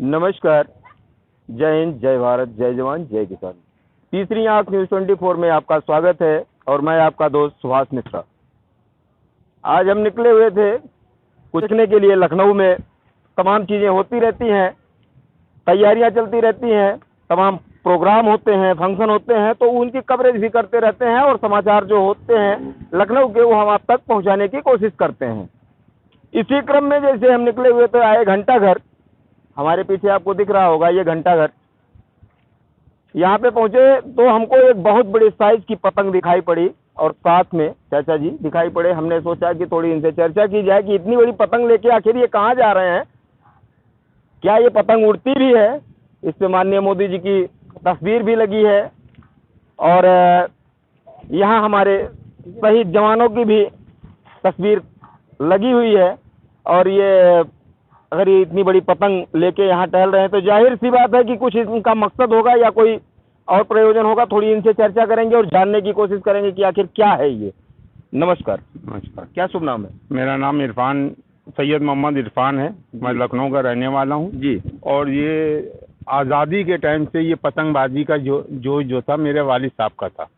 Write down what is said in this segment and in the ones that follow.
नमस्कार, जय हिंद, जय भारत, जय जवान, जय किसान। तीसरी आंख न्यूज़ 24 में आपका स्वागत है और मैं आपका दोस्त सुभाष मिश्रा। आज हम निकले हुए थे पूछने के लिए। लखनऊ में तमाम चीज़ें होती रहती हैं, तैयारियां चलती रहती हैं, तमाम प्रोग्राम होते हैं, फंक्शन होते हैं, तो उनकी कवरेज भी करते रहते हैं और समाचार जो होते हैं लखनऊ के वो हम आप तक पहुंचाने की कोशिश करते हैं। इसी क्रम में जैसे हम निकले हुए थे, आए घंटाघर। हमारे पीछे आपको दिख रहा होगा ये घंटाघर। यहाँ पे पहुंचे तो हमको एक बहुत बड़ी साइज की पतंग दिखाई पड़ी और साथ में चाचा जी दिखाई पड़े। हमने सोचा कि थोड़ी इनसे चर्चा की जाए कि इतनी बड़ी पतंग लेके आखिर ये कहाँ जा रहे हैं, क्या ये पतंग उड़ती भी है। इस पे माननीय मोदी जी की तस्वीर भी लगी है और यहाँ हमारे शहीद जवानों की भी तस्वीर लगी हुई है। और ये अगर ये इतनी बड़ी पतंग लेके यहाँ टहल रहे हैं तो जाहिर सी बात है कि कुछ इनका मकसद होगा या कोई और प्रयोजन होगा। थोड़ी इनसे चर्चा करेंगे और जानने की कोशिश करेंगे कि आखिर क्या है ये। नमस्कार। नमस्कार। क्या शुभ नाम है? मेरा नाम इरफान, सैयद मोहम्मद इरफान है। मैं लखनऊ का रहने वाला हूँ जी। और ये आज़ादी के टाइम से ये पतंगबाजी का जो था मेरे वालिद साहब का था।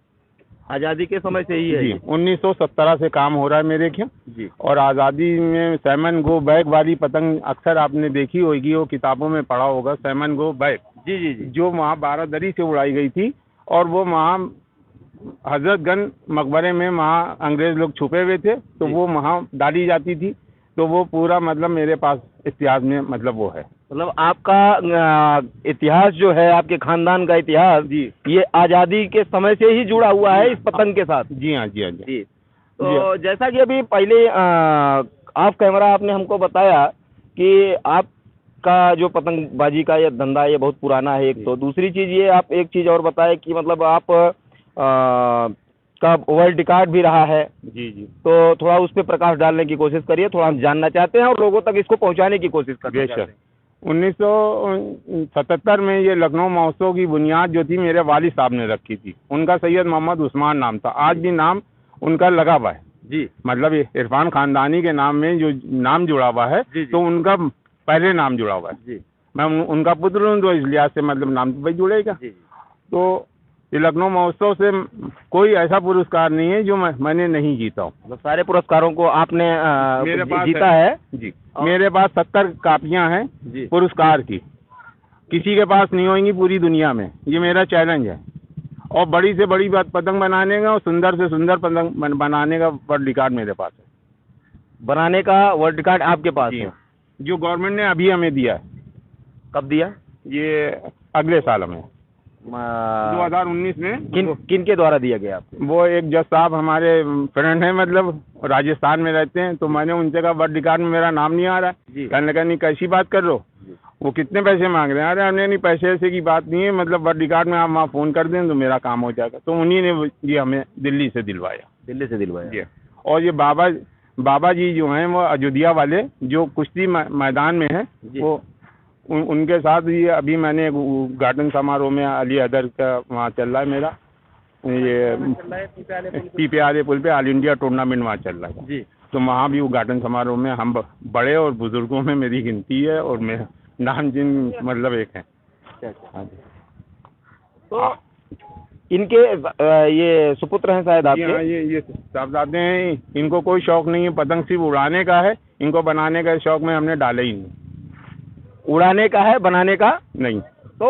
आज़ादी के समय से ही है जी, ये? 1917 से काम हो रहा है मेरे ख्याल जी। और आज़ादी में सैमन गो बैक वाली पतंग अक्सर आपने देखी होगी, वो किताबों में पढ़ा होगा, सैमन गो बैक। जी जी जी। जो वहाँ बारादरी से उड़ाई गई थी और वो वहाँ हजरतगंज मकबरे में वहाँ अंग्रेज लोग छुपे हुए थे, तो वो वहाँ डाली जाती थी। तो वो पूरा मतलब मेरे पास इतिहास में मतलब वो है। मतलब आपका इतिहास जो है, आपके खानदान का इतिहास जी। ये आज़ादी के समय से ही जुड़ा हुआ है इस पतंग के साथ। जी हाँ, जी हाँ, जी। जी। तो जैसा कि अभी पहले ऑफ कैमरा आपने हमको बताया कि आपका जो पतंगबाजी का ये धंधा ये बहुत पुराना है एक। तो दूसरी चीज़ ये आप एक चीज़ और बताएं कि मतलब आप का वर्ल्ड रिकॉर्ड भी रहा है। जी जी। तो थोड़ा उस पर प्रकाश डालने की कोशिश करिए, थोड़ा हम जानना चाहते हैं और लोगों तक इसको पहुंचाने की कोशिश करते हैं। 1977 में ये लखनऊ महोत्सव की बुनियाद जो थी मेरे वालिद साहब ने रखी थी। उनका सैयद मोहम्मद उस्मान नाम था। आज भी नाम उनका लगा हुआ है जी। मतलब इरफान खानदानी के नाम में जो नाम जुड़ा हुआ है तो उनका पहले नाम जुड़ा हुआ है जी। मैं उनका पुत्र हूँ तो इस लिहाज से मतलब नाम तो भाई जुड़ेगा। तो ये लखनऊ महोत्सव से कोई ऐसा पुरस्कार नहीं है जो मैंने नहीं जीता हूँ। तो सारे पुरस्कारों को आपने मेरे पास जीता है? जी। मेरे पास 70 कापियाँ हैं पुरस्कार की, किसी के पास नहीं होंगी पूरी दुनिया में। ये मेरा चैलेंज है। और बड़ी से बड़ी बात पतंग बनाने का और सुंदर से सुंदर पतंग बनाने का वर्ल्ड रिकॉर्ड मेरे पास है। बनाने का वर्ल्ड रिकॉर्ड आपके पास है? जो गवर्नमेंट ने अभी हमें दिया है। कब दिया? ये अगले साल हमें 2019 में। किन के द्वारा दिया गया आपको? वो एक जज साहब हमारे फ्रेंड हैं, मतलब राजस्थान में रहते हैं। तो मैंने उनसे कहा वर्ल्ड रिकॉर्ड में मेरा नाम नहीं आ रहा है। कहने लगा नहीं कैसी बात कर रहे हो, वो कितने पैसे मांग रहे हैं। अरे हमने नहीं, पैसे ऐसे की बात नहीं है, मतलब वर्ल्ड रिकॉर्ड में आप वहाँ फ़ोन कर दें तो मेरा काम हो जाएगा। तो उन्हीं ने ये हमें दिल्ली से दिलवाया। दिल्ली से दिलवाया जी। और ये बाबा जी जो हैं वो अयोध्या वाले जो कुश्ती मैदान में हैं, वो उनके साथ ये अभी मैंने उद्घाटन समारोह में अली अदर का वहाँ चल रहा है मेरा, ये पीपीआरए पुल पे ऑल इंडिया टूर्नामेंट वहाँ चल रहा है जी। तो वहाँ भी उद्घाटन समारोह में हम बड़े और बुजुर्गों में मेरी गिनती है और मेरा नाम जिन मतलब एक है। हाँ जी। तो इनके ये सुपुत्र हैं शायद आपके? हाँ, ये साहबजादे हैं। इनको कोई शौक नहीं है पतंग, सिर्फ उड़ाने का है। इनको बनाने का शौक में हमने डाले ही नहीं। उड़ाने का है, बनाने का नहीं। तो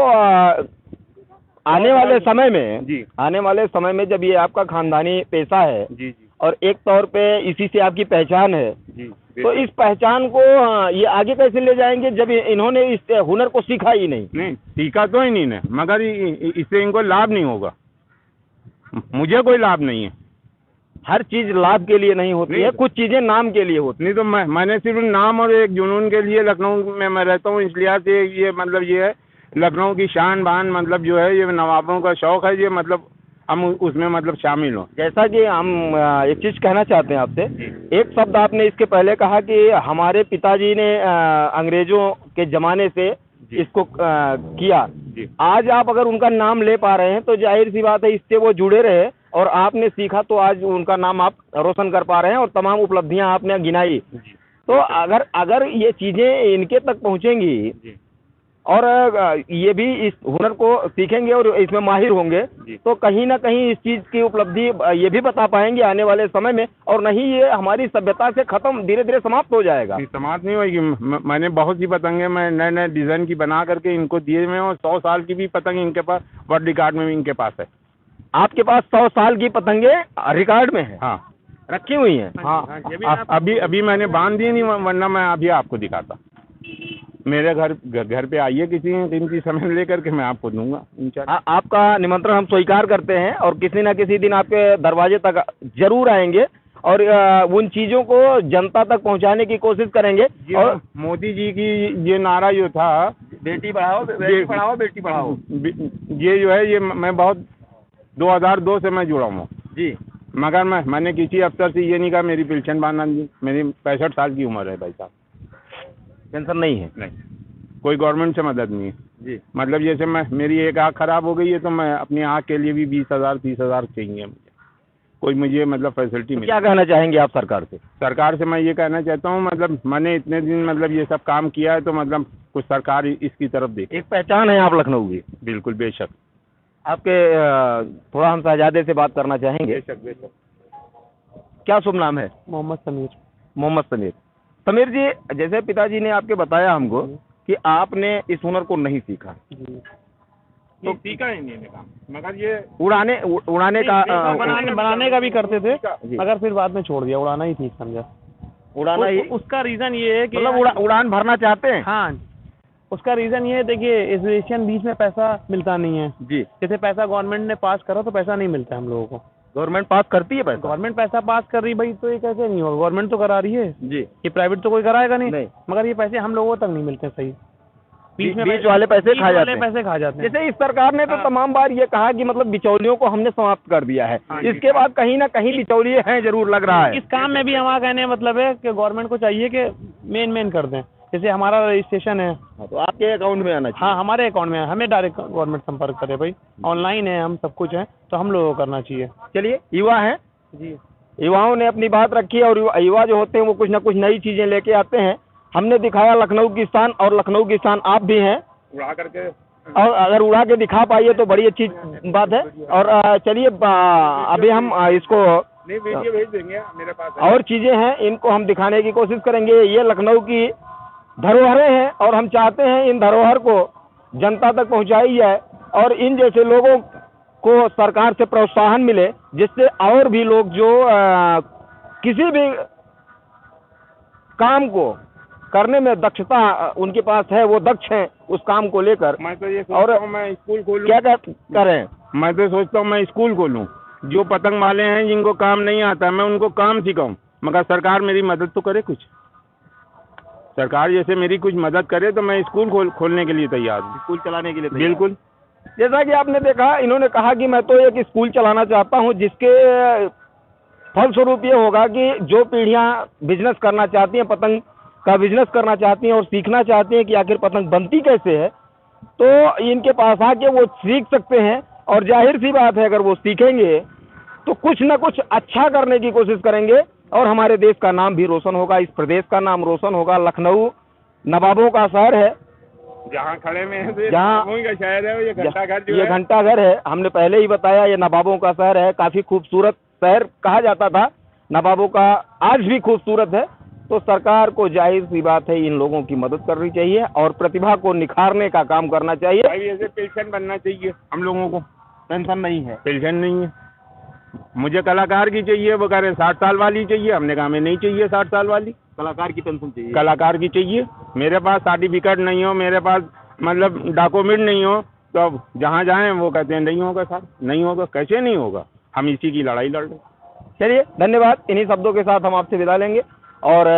आने वाले समय में जी, आने वाले समय में जब ये आपका खानदानी पेशा है जी जी, और एक तौर पे इसी से आपकी पहचान है जी, तो इस पहचान को ये आगे कैसे ले जाएंगे जब इन्होंने इस हुनर को सीखा ही नहीं? नहीं सीखा तो ही नहीं ने, मगर इससे इनको लाभ नहीं होगा। मुझे कोई लाभ नहीं है। हर चीज लाभ के लिए नहीं होती है, कुछ चीजें नाम के लिए होती नहीं। तो मैंने सिर्फ नाम और एक जुनून के लिए लखनऊ में मैं रहता हूँ, इसलिए से ये मतलब ये है लखनऊ की शान बान, मतलब जो है ये नवाबों का शौक है, ये मतलब हम उसमें मतलब शामिल हों। जैसा कि हम एक चीज कहना चाहते हैं आपसे। एक शब्द आपने इसके पहले कहा कि हमारे पिताजी ने अंग्रेजों के जमाने से इसको किया। आज आप अगर उनका नाम ले पा रहे हैं तो जाहिर सी बात है इससे वो जुड़े रहे और आपने सीखा तो आज उनका नाम आप रोशन कर पा रहे हैं और तमाम उपलब्धियां आपने गिनाई। तो अगर ये चीजें इनके तक पहुंचेंगी और ये भी इस हुनर को सीखेंगे और इसमें माहिर होंगे तो कहीं ना कहीं इस चीज़ की उपलब्धि ये भी बता पाएंगे आने वाले समय में, और नहीं ये हमारी सभ्यता से खत्म धीरे धीरे समाप्त हो जाएगा। समाप्त नहीं होगी। मैंने बहुत सी पतंगे मैं नए नए डिज़ाइन की बना करके इनको दिए हुए, और 100 साल की भी पतंग इनके पास वर्ल्ड रिकॉर्ड में भी इनके पास है। आपके पास 100 साल की पतंगे रिकॉर्ड में है? हाँ, रखी हुई हैं। हाँ, अभी मैंने बांध दी नहीं, वरना मैं अभी आपको दिखाता। मेरे घर पे आइए किसी कीमती समय लेकर के, मैं आपको दूंगा। आपका निमंत्रण हम स्वीकार करते हैं और किसी न किसी दिन आपके दरवाजे तक जरूर आएंगे और उन चीज़ों को जनता तक पहुंचाने की कोशिश करेंगे। और मोदी जी की ये नारा जो था, बेटी बढ़ाओ बेटी पढ़ाओ बेटी पढ़ाओ, ये जो है ये मैं बहुत 2002 से मैं जुड़ा हूँ जी, मगर मैंने किसी अफसर से ये नहीं कहा मेरी पेंशन बांधना दी। मेरी 65 साल की उम्र है भाई साहब, पेंशन नहीं है। नहीं, कोई गवर्नमेंट से मदद नहीं है जी। मतलब जैसे मेरी एक आँख खराब हो गई है तो मैं अपनी आँख के लिए भी 20,000 30,000 चाहिए मुझे, कोई मुझे मतलब फैसिलिटी मिले। क्या कहना चाहेंगे आप सरकार से? सरकार से मैं ये कहना चाहता हूँ, मतलब मैंने इतने दिन मतलब ये सब काम किया है तो मतलब कुछ सरकार इसकी तरफ देखे। एक पहचान है आप लखनऊ की। बिल्कुल, बेशक। आपके थोड़ा हम शहजादे से बात करना चाहेंगे। बेशक। क्या शुभ नाम है? मोहम्मद समीर। मोहम्मद समीर। समीर जी, जैसे पिताजी ने आपके बताया हमको कि आपने इस हुनर को नहीं सीखा, तो सीखा ही नहीं काम, मगर ये उड़ाने का बनाने का भी करते थे, मगर फिर बाद में छोड़ दिया। उड़ाना ही ठीक समझा। उड़ाना ही उसका रीजन ये है कि मतलब उड़ान भरना चाहते हैं। हाँ, उसका रीजन ये है, देखिए एजुकेशन बीच में पैसा मिलता नहीं है जी। जैसे पैसा गवर्नमेंट ने पास करा तो पैसा नहीं मिलता है हम लोगों को। गवर्नमेंट पास करती है पैसा? गवर्नमेंट पैसा पास कर रही भाई, तो ये कैसे नहीं होगा? गवर्नमेंट तो करा रही है जी, ये प्राइवेट तो कोई कराएगा नहीं। मगर ये पैसे हम लोगों तक नहीं मिलते सही, बीच वाले पैसे खा जाते हैं। जैसे इस सरकार ने तो तमाम बार ये कहा कि मतलब बिचौलियों को हमने समाप्त कर दिया है, इसके बाद कहीं ना कहीं बिचौलिए हैं जरूर लग रहा है। इस काम में भी हमारा कहने मतलब है कि गवर्नमेंट को चाहिए कि मेन कर दें। जैसे हमारा रजिस्ट्रेशन है तो आपके अकाउंट में आना चाहिए। हाँ, हमारे अकाउंट में है, हमें डायरेक्ट गवर्नमेंट संपर्क करे भाई, ऑनलाइन है, हम सब कुछ है, तो हम लोगों को करना चाहिए। चलिए, युवा हैं जी, युवाओं ने अपनी बात रखी और युवा जो होते हैं वो कुछ ना कुछ नई चीजें लेके आते हैं। हमने दिखाया लखनऊ की शान, और लखनऊ की शान आप भी हैं, उड़ा करके, और अगर उड़ा के दिखा पाइए तो बड़ी अच्छी बात है। और चलिए अभी हम इसको वीडियो भेज देंगे मेरे पास, और चीजें हैं इनको हम दिखाने की कोशिश करेंगे। ये लखनऊ की धरोहरें हैं और हम चाहते हैं इन धरोहर को जनता तक पहुंचाई जाए और इन जैसे लोगों को सरकार से प्रोत्साहन मिले, जिससे और भी लोग जो किसी भी काम को करने में दक्षता उनके पास है, वो दक्ष हैं उस काम को लेकर। मैं तो ये सोचता हूँ मैं स्कूल खोलूं। क्या करें? मैं तो सोचता हूँ मैं स्कूल खोलूं, जो पतंग वाले हैं जिनको काम नहीं आता मैं उनको काम सिखाऊं, मगर सरकार मेरी मदद तो करे, कुछ सरकार जैसे मेरी कुछ मदद करे तो मैं स्कूल खोलने के लिए तैयार हूँ, स्कूल चलाने के लिए। बिल्कुल। जैसा कि आपने देखा, इन्होंने कहा कि मैं तो एक स्कूल चलाना चाहता हूं, जिसके फलस्वरूप ये होगा कि जो पीढ़ियां बिजनेस करना चाहती हैं, पतंग का बिजनेस करना चाहती हैं और सीखना चाहती हैं कि आखिर पतंग बनती कैसे है, तो इनके पास आके वो सीख सकते हैं। और जाहिर सी बात है, अगर वो सीखेंगे तो कुछ न कुछ अच्छा करने की कोशिश करेंगे और हमारे देश का नाम भी रोशन होगा, इस प्रदेश का नाम रोशन होगा। लखनऊ नवाबों का शहर है, जहाँ खड़े में है, जहाँ का शहर है, ये घंटाघर जो ये घंटाघर है, हमने पहले ही बताया, ये नवाबों का शहर है। काफी खूबसूरत शहर कहा जाता था नवाबों का, आज भी खूबसूरत है। तो सरकार को जाहिर सी बात है इन लोगों की मदद करनी चाहिए और प्रतिभा को निखारने का काम करना चाहिए। भाई ऐसे पेंशन बनना चाहिए हम लोगों को। पेंशन नहीं है? पेंशन नहीं है, मुझे कलाकार की चाहिए, वो कह रहे 60 साल वाली चाहिए, हमने कहा हमें नहीं चाहिए 60 साल वाली, कलाकार की पेंशन चाहिए। कलाकार की चाहिए। मेरे पास सर्टिफिकेट नहीं हो, मेरे पास मतलब डॉक्यूमेंट नहीं हो, तो अब जहाँ जाएं वो कहते हैं नहीं होगा सर, नहीं होगा। कैसे नहीं होगा? हम इसी की लड़ाई लड़ रहे हैं। चलिए, धन्यवाद। इन्हीं शब्दों के साथ हम आपसे विदा लेंगे और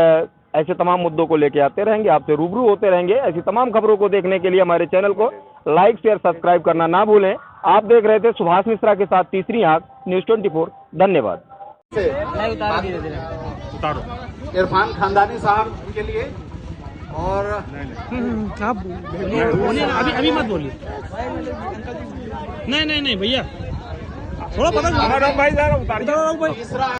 ऐसे तमाम मुद्दों को लेके आते रहेंगे, आपसे रूबरू होते रहेंगे। ऐसी तमाम खबरों को देखने के लिए हमारे चैनल को लाइक शेयर सब्सक्राइब करना ना भूलें। आप देख रहे थे सुभाष मिश्रा के साथ तीसरी आंख, न्यूज़ 24। धन्यवाद। उतारो इरफान खानदानी साहब के लिए। और आप अभी मत बोलिए। नहीं भैया, थोड़ा पता भाई, तीसरा